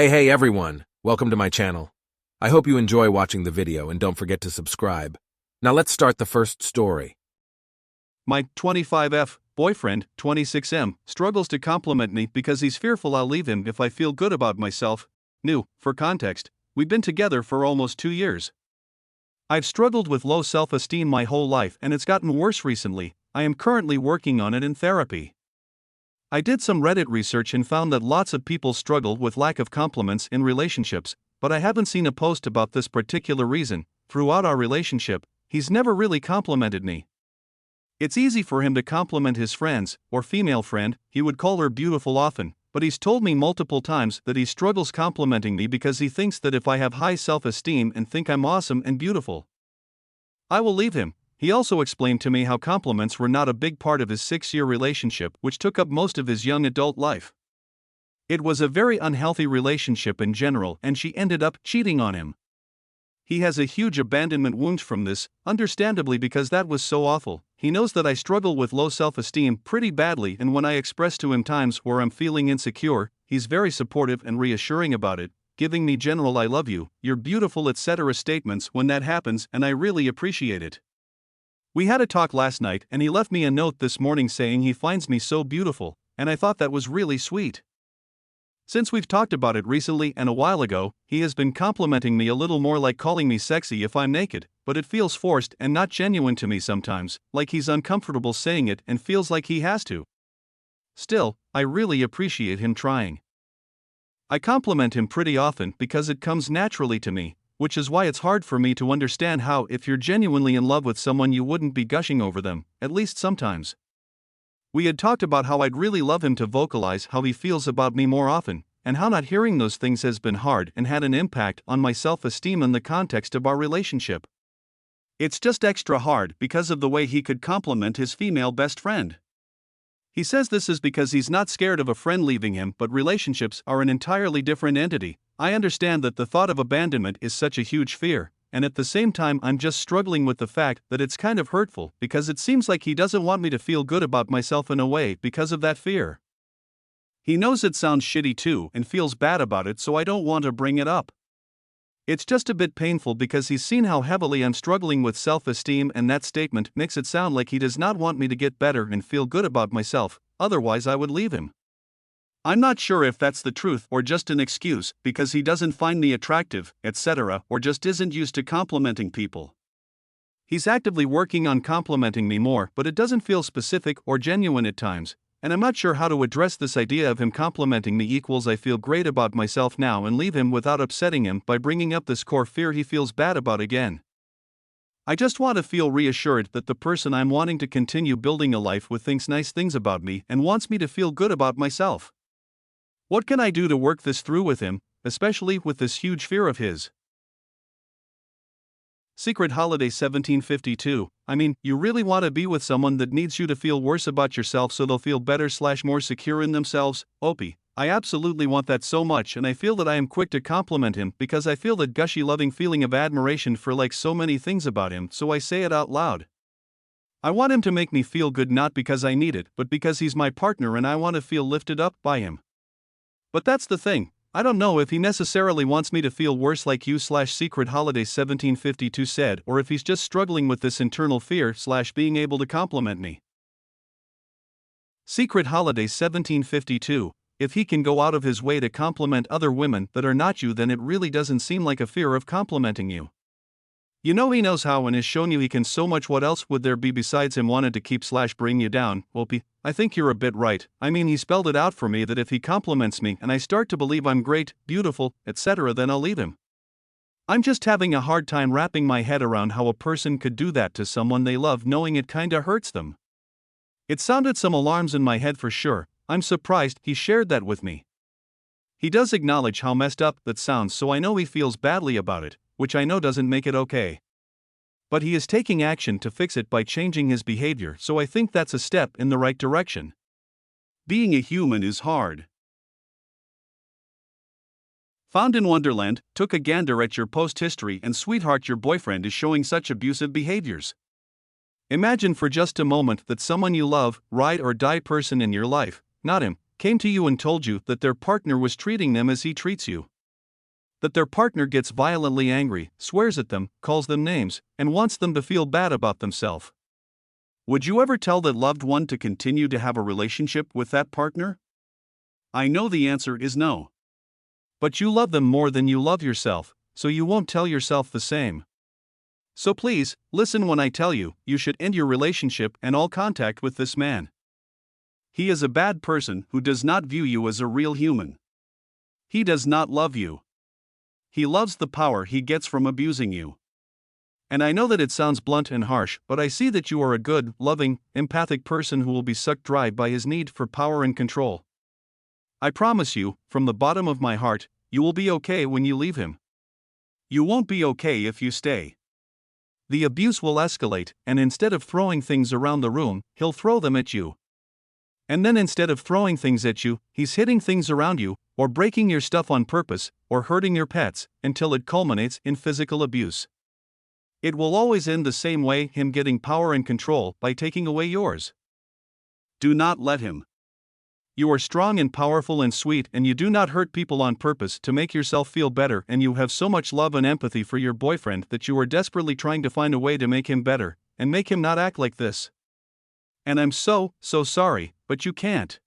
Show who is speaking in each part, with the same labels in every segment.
Speaker 1: Hey everyone, welcome to my channel. I hope you enjoy watching the video and don't forget to subscribe. Now let's start the first story.
Speaker 2: My 25F boyfriend, 26M, struggles to compliment me because he's fearful I'll leave him if I feel good about myself. For context, we've been together for almost 2 years. I've struggled with low self-esteem my whole life and it's gotten worse recently. I am currently working on it in therapy. I did some Reddit research and found that lots of people struggle with lack of compliments in relationships, but I haven't seen a post about this particular reason. Throughout our relationship, he's never really complimented me. It's easy for him to compliment his friends, or female friend, he would call her beautiful often, but he's told me multiple times that he struggles complimenting me because he thinks that if I have high self-esteem and think I'm awesome and beautiful, I will leave him. He also explained to me how compliments were not a big part of his 6-year relationship, which took up most of his young adult life. It was a very unhealthy relationship in general, and she ended up cheating on him. He has a huge abandonment wound from this, understandably, because that was so awful. He knows that I struggle with low self-esteem pretty badly, and when I express to him times where I'm feeling insecure, he's very supportive and reassuring about it, giving me general "I love you, you're beautiful" etc. statements when that happens, and I really appreciate it. We had a talk last night and he left me a note this morning saying he finds me so beautiful, and I thought that was really sweet. Since we've talked about it recently and a while ago, he has been complimenting me a little more, like calling me sexy if I'm naked, but it feels forced and not genuine to me sometimes, like he's uncomfortable saying it and feels like he has to. Still, I really appreciate him trying. I compliment him pretty often because it comes naturally to me, which is why it's hard for me to understand how, if you're genuinely in love with someone, you wouldn't be gushing over them, at least sometimes. We had talked about how I'd really love him to vocalize how he feels about me more often, and how not hearing those things has been hard and had an impact on my self-esteem in the context of our relationship. It's just extra hard because of the way he could compliment his female best friend. He says this is because he's not scared of a friend leaving him, but relationships are an entirely different entity. I understand that the thought of abandonment is such a huge fear, and at the same time I'm just struggling with the fact that it's kind of hurtful because it seems like he doesn't want me to feel good about myself in a way because of that fear. He knows it sounds shitty too and feels bad about it, so I don't want to bring it up. It's just a bit painful because he's seen how heavily I'm struggling with self-esteem, and that statement makes it sound like he does not want me to get better and feel good about myself, otherwise I would leave him. I'm not sure if that's the truth or just an excuse because he doesn't find me attractive, etc., or just isn't used to complimenting people. He's actively working on complimenting me more, but it doesn't feel specific or genuine at times, and I'm not sure how to address this idea of him complimenting me equals I feel great about myself now and leave him without upsetting him by bringing up this core fear he feels bad about again. I just want to feel reassured that the person I'm wanting to continue building a life with thinks nice things about me and wants me to feel good about myself. What can I do to work this through with him, especially with this huge fear of his? Secret Holiday 1752. You really want to be with someone that needs you to feel worse about yourself so they'll feel better / more secure in themselves? Opie, I absolutely want that so much, and I feel that I am quick to compliment him because I feel that gushy loving feeling of admiration for so many things about him, so I say it out loud. I want him to make me feel good, not because I need it, but because he's my partner and I want to feel lifted up by him. But that's the thing, I don't know if he necessarily wants me to feel worse like you / Secret Holiday 1752 said, or if he's just struggling with this internal fear / being able to compliment me. Secret Holiday 1752. If he can go out of his way to compliment other women that are not you, then it really doesn't seem like a fear of complimenting you. You know he knows how and has shown you he can so much. What else would there be besides him wanted to keep / bring you down? Opie, I think you're a bit right. He spelled it out for me that if he compliments me and I start to believe I'm great, beautiful, etc., then I'll leave him. I'm just having a hard time wrapping my head around how a person could do that to someone they love knowing it kinda hurts them. It sounded some alarms in my head for sure. I'm surprised he shared that with me. He does acknowledge how messed up that sounds, so I know he feels badly about it, which I know doesn't make it okay. But he is taking action to fix it by changing his behavior, so I think that's a step in the right direction. Being a human is hard. Found in Wonderland, took a gander at your post history, and sweetheart, your boyfriend is showing such abusive behaviors. Imagine for just a moment that someone you love, ride or die person in your life, not him, came to you and told you that their partner was treating them as he treats you. That their partner gets violently angry, swears at them, calls them names, and wants them to feel bad about themselves. Would you ever tell that loved one to continue to have a relationship with that partner? I know the answer is no. But you love them more than you love yourself, so you won't tell yourself the same. So please, listen when I tell you, you should end your relationship and all contact with this man. He is a bad person who does not view you as a real human. He does not love you. He loves the power he gets from abusing you. And I know that it sounds blunt and harsh, but I see that you are a good, loving, empathic person who will be sucked dry by his need for power and control. I promise you, from the bottom of my heart, you will be okay when you leave him. You won't be okay if you stay. The abuse will escalate, and instead of throwing things around the room, he'll throw them at you. And then instead of throwing things at you, he's hitting things around you, or breaking your stuff on purpose, or hurting your pets, until it culminates in physical abuse. It will always end the same way, him getting power and control by taking away yours. Do not let him. You are strong and powerful and sweet, and you do not hurt people on purpose to make yourself feel better, and you have so much love and empathy for your boyfriend that you are desperately trying to find a way to make him better, and make him not act like this. And I'm so sorry, but you can't.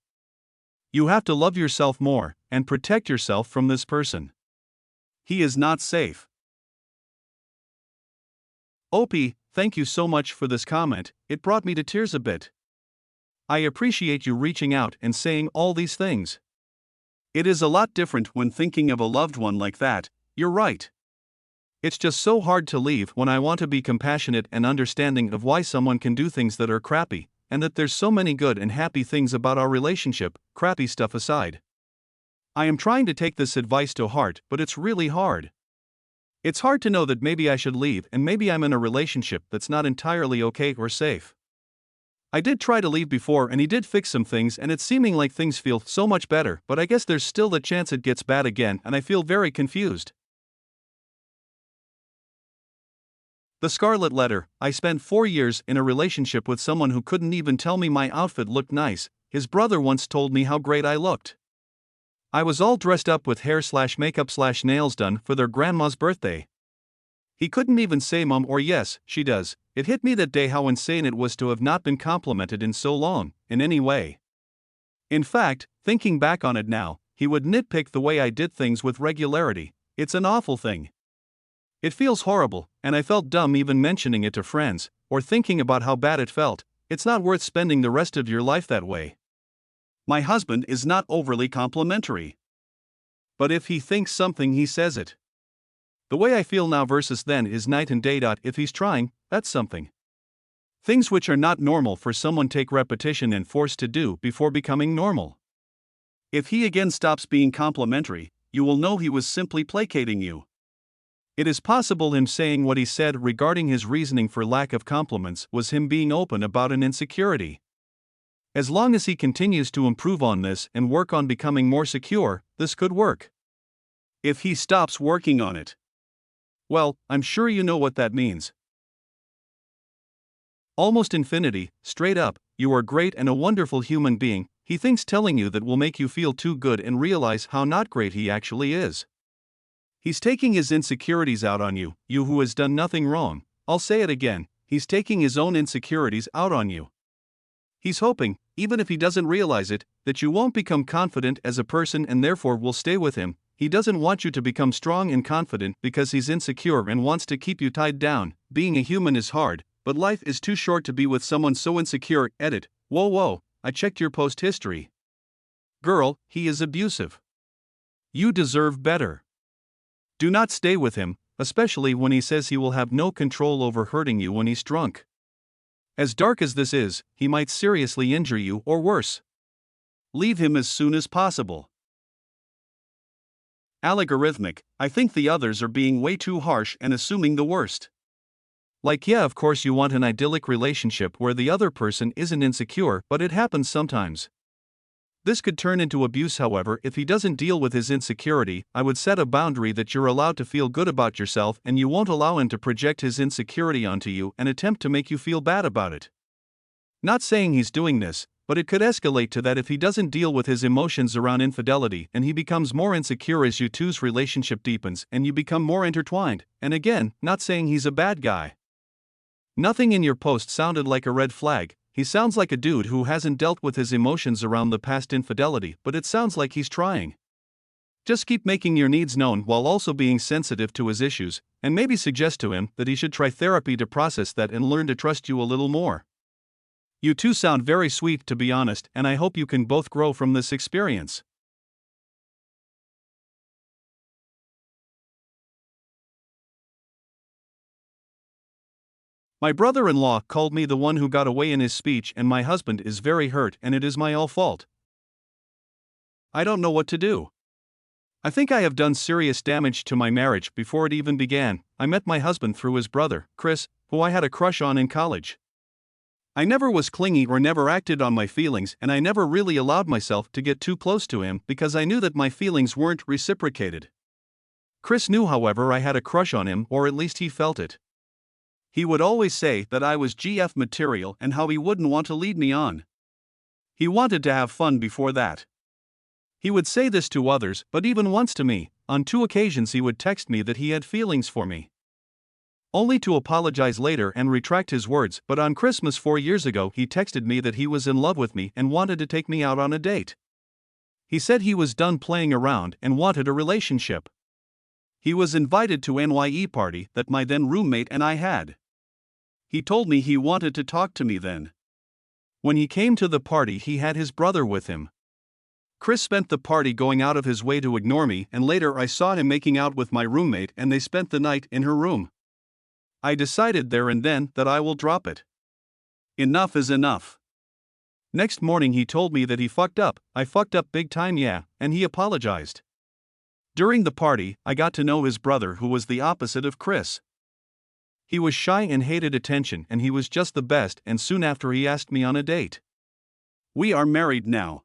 Speaker 2: You have to love yourself more, and protect yourself from this person. He is not safe. Opie, thank you so much for this comment, it brought me to tears a bit. I appreciate you reaching out and saying all these things. It is a lot different when thinking of a loved one like that, you're right. It's just so hard to leave when I want to be compassionate and understanding of why someone can do things that are crappy, and that there's so many good and happy things about our relationship, crappy stuff aside. I am trying to take this advice to heart, but it's really hard. It's hard to know that maybe I should leave and maybe I'm in a relationship that's not entirely okay or safe. I did try to leave before and he did fix some things and it's seeming like things feel so much better, but I guess there's still the chance it gets bad again and I feel very confused. The Scarlet Letter. I spent 4 years in a relationship with someone who couldn't even tell me my outfit looked nice. His brother once told me how great I looked. I was all dressed up with hair/makeup/nails done for their grandma's birthday. He couldn't even say mom or yes, she does. It hit me that day how insane it was to have not been complimented in so long, in any way. In fact, thinking back on it now, he would nitpick the way I did things with regularity. It's an awful thing. It feels horrible, and I felt dumb even mentioning it to friends, or thinking about how bad it felt. It's not worth spending the rest of your life that way. My husband is not overly complimentary. But if he thinks something, he says it. The way I feel now versus then is night and day. If he's trying, that's something. Things which are not normal for someone take repetition and force to do before becoming normal. If he again stops being complimentary, you will know he was simply placating you. It is possible him saying what he said regarding his reasoning for lack of compliments was him being open about an insecurity. As long as he continues to improve on this and work on becoming more secure, this could work. If he stops working on it, well, I'm sure you know what that means. Almost infinity, straight up, you are great and a wonderful human being. He thinks telling you that will make you feel too good and realize how not great he actually is. He's taking his insecurities out on you, you who has done nothing wrong. I'll say it again, he's taking his own insecurities out on you. He's hoping, even if he doesn't realize it, that you won't become confident as a person and therefore will stay with him. He doesn't want you to become strong and confident because he's insecure and wants to keep you tied down. Being a human is hard, but life is too short to be with someone so insecure. Edit. Whoa, I checked your post history. Girl, he is abusive. You deserve better. Do not stay with him, especially when he says he will have no control over hurting you when he's drunk. As dark as this is, he might seriously injure you or worse. Leave him as soon as possible. Algorithmic. I think the others are being way too harsh and assuming the worst. Like, yeah, of course you want an idyllic relationship where the other person isn't insecure, but it happens sometimes. This could turn into abuse, however, if he doesn't deal with his insecurity. I would set a boundary that you're allowed to feel good about yourself and you won't allow him to project his insecurity onto you and attempt to make you feel bad about it. Not saying he's doing this, but it could escalate to that if he doesn't deal with his emotions around infidelity, and he becomes more insecure as you two's relationship deepens and you become more intertwined. And again, not saying he's a bad guy. Nothing in your post sounded like a red flag. He sounds like a dude who hasn't dealt with his emotions around the past infidelity, but it sounds like he's trying. Just keep making your needs known while also being sensitive to his issues, and maybe suggest to him that he should try therapy to process that and learn to trust you a little more. You two sound very sweet, to be honest, and I hope you can both grow from this experience. My brother-in-law called me the one who got away in his speech, and my husband is very hurt, and it is my all fault. I don't know what to do. I think I have done serious damage to my marriage before it even began. I met my husband through his brother, Chris, who I had a crush on in college. I never was clingy or never acted on my feelings, and I never really allowed myself to get too close to him because I knew that my feelings weren't reciprocated. Chris knew, however, I had a crush on him, or at least he felt it. He would always say that I was GF material and how he wouldn't want to lead me on. He wanted to have fun before that. He would say this to others, but even once to me. On 2 occasions he would text me that he had feelings for me, only to apologize later and retract his words. But on Christmas 4 years ago he texted me that he was in love with me and wanted to take me out on a date. He said he was done playing around and wanted a relationship. He was invited to NYE party that my then roommate and I had. He told me he wanted to talk to me then. When he came to the party he had his brother with him. Chris spent the party going out of his way to ignore me, and later I saw him making out with my roommate and they spent the night in her room. I decided there and then that I will drop it. Enough is enough. Next morning he told me that he fucked up. I fucked up big time, yeah, and he apologized. During the party, I got to know his brother, who was the opposite of Chris. He was shy and hated attention, and he was just the best, and soon after he asked me on a date. We are married now.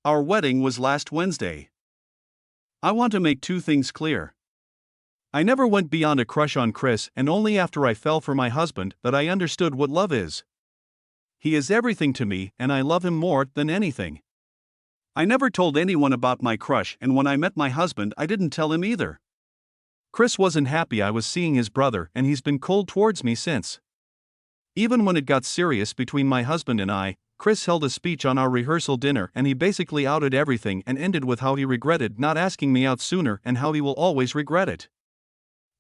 Speaker 2: Our wedding was last Wednesday. I want to make 2 things clear. I never went beyond a crush on Chris, and only after I fell for my husband that I understood what love is. He is everything to me, and I love him more than anything. I never told anyone about my crush, and when I met my husband I didn't tell him either. Chris wasn't happy I was seeing his brother, and he's been cold towards me since. Even when it got serious between my husband and I, Chris held a speech on our rehearsal dinner and he basically outed everything and ended with how he regretted not asking me out sooner and how he will always regret it.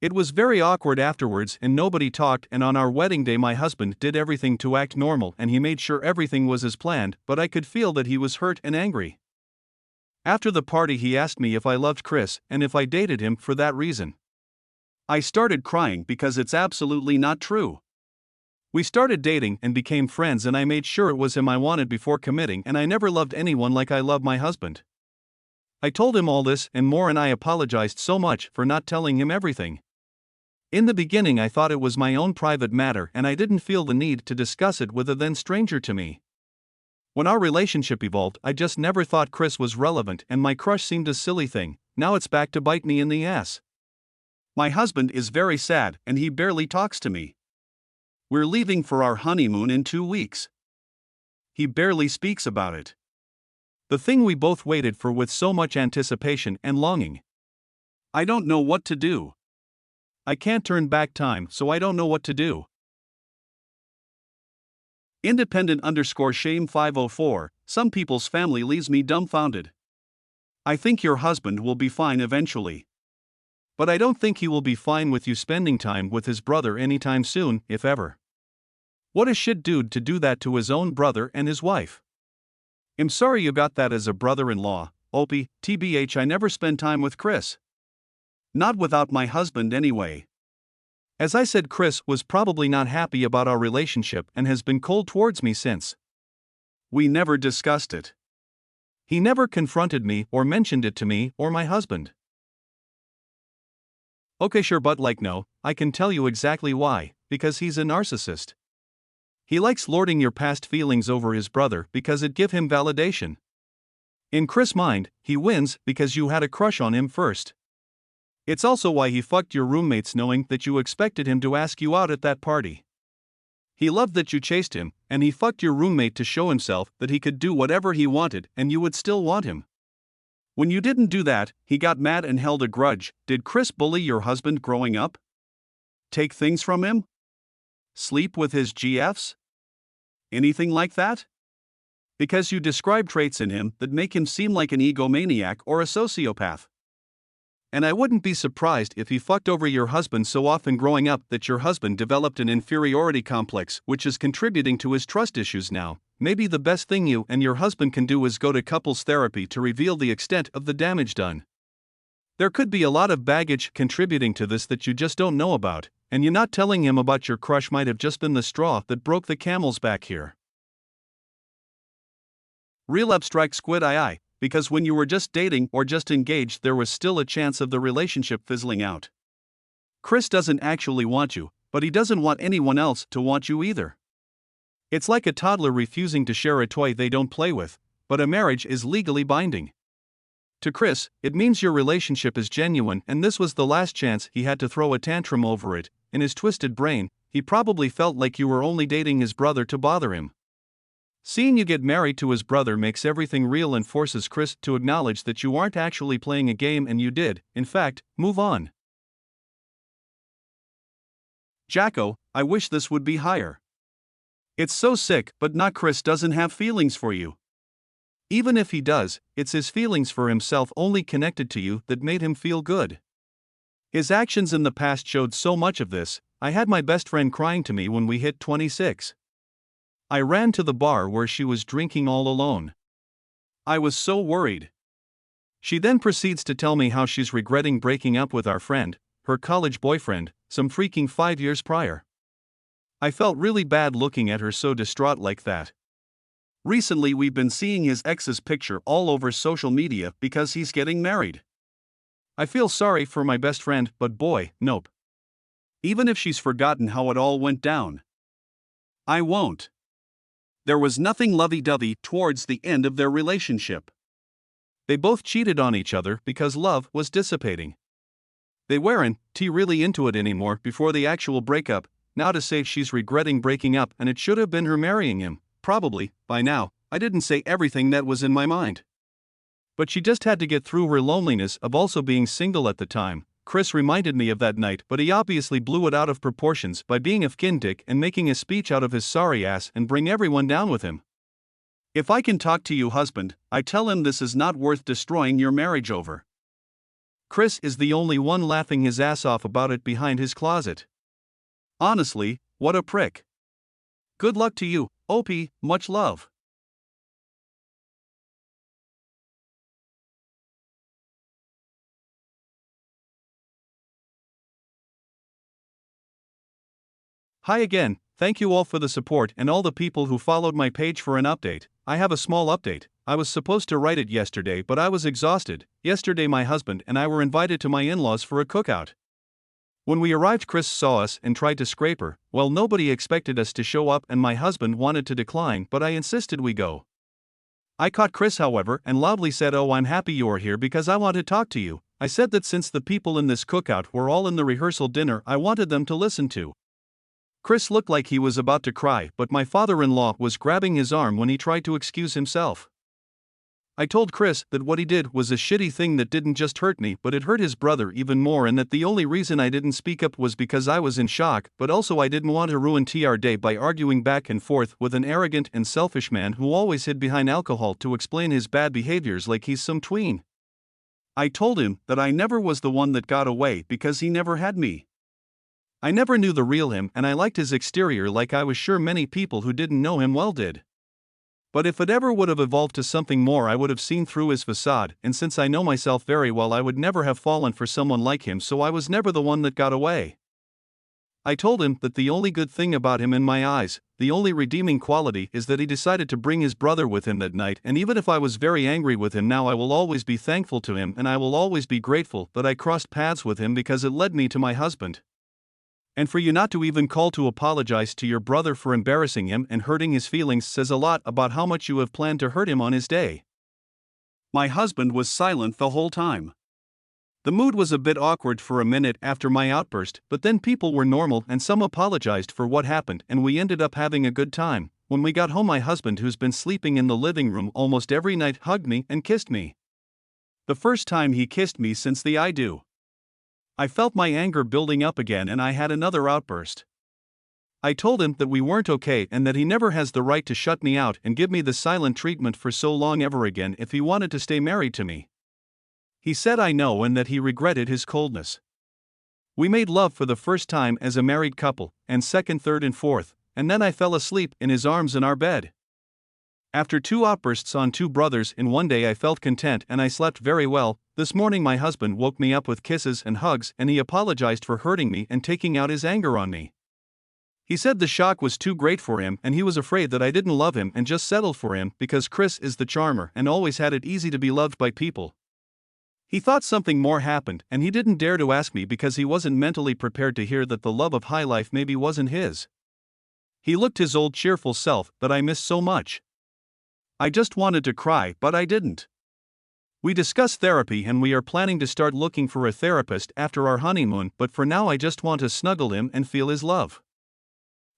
Speaker 2: It was very awkward afterwards and nobody talked, and on our wedding day my husband did everything to act normal and he made sure everything was as planned, but I could feel that he was hurt and angry. After the party he asked me if I loved Chris and if I dated him for that reason. I started crying because it's absolutely not true. We started dating and became friends, and I made sure it was him I wanted before committing, and I never loved anyone like I love my husband. I told him all this and more, and I apologized so much for not telling him everything. In the beginning I thought it was my own private matter and I didn't feel the need to discuss it with a then stranger to me. When our relationship evolved I just never thought Chris was relevant and my crush seemed a silly thing. Now it's back to bite me in the ass. My husband is very sad and he barely talks to me. We're leaving for our honeymoon in 2 weeks. He barely speaks about it. The thing we both waited for with so much anticipation and longing. I don't know what to do. I can't turn back time, so I don't know what to do. Independent_shame 504, some people's family leaves me dumbfounded. I think your husband will be fine eventually. But I don't think he will be fine with you spending time with his brother anytime soon, if ever. What a shit dude to do that to his own brother and his wife. I'm sorry you got that as a brother-in-law, Opie. TBH, I never spend time with Chris. Not without my husband anyway. As I said, Chris was probably not happy about our relationship and has been cold towards me since. We never discussed it. He never confronted me or mentioned it to me or my husband. Okay, sure, but no, I can tell you exactly why, because he's a narcissist. He likes lording your past feelings over his brother because it give him validation. In Chris' mind, he wins because you had a crush on him first. It's also why he fucked your roommates knowing that you expected him to ask you out at that party. He loved that you chased him, and he fucked your roommate to show himself that he could do whatever he wanted and you would still want him. When you didn't do that, he got mad and held a grudge. Did Chris bully your husband growing up? Take things from him? Sleep with his GFs? Anything like that? Because you describe traits in him that make him seem like an egomaniac or a sociopath. And I wouldn't be surprised if he fucked over your husband so often growing up that your husband developed an inferiority complex, which is contributing to his trust issues now. Maybe the best thing you and your husband can do is go to couples therapy to reveal the extent of the damage done. There could be a lot of baggage contributing to this that you just don't know about, and you not telling him about your crush might have just been the straw that broke the camel's back here. Real abstract squid ii, because when you were just dating or just engaged there was still a chance of the relationship fizzling out. Chris doesn't actually want you, but he doesn't want anyone else to want you either. It's like a toddler refusing to share a toy they don't play with, but a marriage is legally binding. To Chris, it means your relationship is genuine and this was the last chance he had to throw a tantrum over it. In his twisted brain, he probably felt like you were only dating his brother to bother him. Seeing you get married to his brother makes everything real and forces Chris to acknowledge that you aren't actually playing a game and you did, in fact, move on. Jacko, I wish this would be higher. It's so sick, but not Chris doesn't have feelings for you. Even if he does, it's his feelings for himself only connected to you that made him feel good. His actions in the past showed so much of this. I had my best friend crying to me when we hit 26. I ran to the bar where she was drinking all alone. I was so worried. She then proceeds to tell me how she's regretting breaking up with our friend, her college boyfriend, some freaking 5 years prior. I felt really bad looking at her so distraught like that. Recently we've been seeing his ex's picture all over social media because he's getting married. I feel sorry for my best friend, but boy, nope. Even if she's forgotten how it all went down, I won't. There was nothing lovey-dovey towards the end of their relationship. They both cheated on each other because love was dissipating. They weren't really into it anymore before the actual breakup. Now to say she's regretting breaking up and it should have been her marrying him, probably, by now, I didn't say everything that was in my mind. But she just had to get through her loneliness of also being single at the time. Chris reminded me of that night, but he obviously blew it out of proportions by being a fkin dick and making a speech out of his sorry ass and bring everyone down with him. If I can talk to you, husband, I tell him this is not worth destroying your marriage over. Chris is the only one laughing his ass off about it behind his closet. Honestly, what a prick. Good luck to you, OP, much love. Hi again, thank you all for the support and all the people who followed my page for an update. I have a small update. I was supposed to write it yesterday but I was exhausted. Yesterday my husband and I were invited to my in-laws for a cookout. When we arrived Chris saw us and tried to scrape her. Well, nobody expected us to show up and my husband wanted to decline but I insisted we go. I caught Chris however and loudly said, "Oh, I'm happy you are here because I want to talk to you." I said that since the people in this cookout were all in the rehearsal dinner I wanted them to listen to. Chris looked like he was about to cry, but my father-in-law was grabbing his arm when he tried to excuse himself. I told Chris that what he did was a shitty thing that didn't just hurt me but it hurt his brother even more and that the only reason I didn't speak up was because I was in shock, but also I didn't want to ruin our day by arguing back and forth with an arrogant and selfish man who always hid behind alcohol to explain his bad behaviors like he's some tween. I told him that I never was the one that got away because he never had me. I never knew the real him and I liked his exterior like I was sure many people who didn't know him well did. But if it ever would have evolved to something more I would have seen through his facade, and since I know myself very well I would never have fallen for someone like him, so I was never the one that got away. I told him that the only good thing about him in my eyes, the only redeeming quality is that he decided to bring his brother with him that night, and even if I was very angry with him now I will always be thankful to him and I will always be grateful that I crossed paths with him because it led me to my husband. And for you not to even call to apologize to your brother for embarrassing him and hurting his feelings says a lot about how much you have planned to hurt him on his day. My husband was silent the whole time. The mood was a bit awkward for a minute after my outburst, but then people were normal and some apologized for what happened and we ended up having a good time. When we got home, my husband, who's been sleeping in the living room almost every night, hugged me and kissed me. The first time he kissed me since the I do. I felt my anger building up again and I had another outburst. I told him that we weren't okay and that he never has the right to shut me out and give me the silent treatment for so long ever again if he wanted to stay married to me. He said I know and that he regretted his coldness. We made love for the first time as a married couple, and second, third, and fourth, and then I fell asleep in his arms in our bed. After 2 outbursts on 2 brothers in one day, I felt content and I slept very well. This morning my husband woke me up with kisses and hugs and he apologized for hurting me and taking out his anger on me. He said the shock was too great for him and he was afraid that I didn't love him and just settled for him because Chris is the charmer and always had it easy to be loved by people. He thought something more happened and he didn't dare to ask me because he wasn't mentally prepared to hear that the love of high life maybe wasn't his. He looked his old cheerful self that I miss so much. I just wanted to cry, but I didn't. We discussed therapy and we are planning to start looking for a therapist after our honeymoon, but for now I just want to snuggle him and feel his love.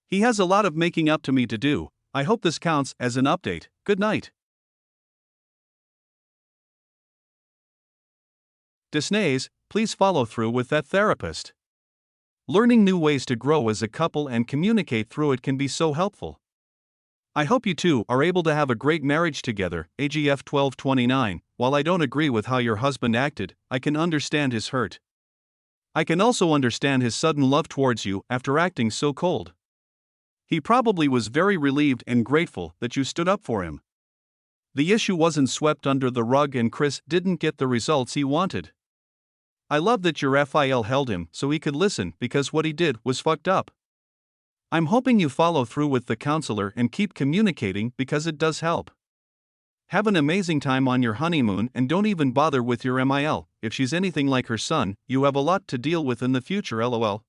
Speaker 2: He has a lot of making up to me to do. I hope this counts as an update. Good night. Disnays, please follow through with that therapist. Learning new ways to grow as a couple and communicate through it can be so helpful. I hope you two are able to have a great marriage together. AGF 1229. While I don't agree with how your husband acted, I can understand his hurt. I can also understand his sudden love towards you after acting so cold. He probably was very relieved and grateful that you stood up for him. The issue wasn't swept under the rug and Chris didn't get the results he wanted. I love that your FIL held him so he could listen because what he did was fucked up. I'm hoping you follow through with the counselor and keep communicating because it does help. Have an amazing time on your honeymoon and don't even bother with your MIL. If she's anything like her son, you have a lot to deal with in the future, LOL.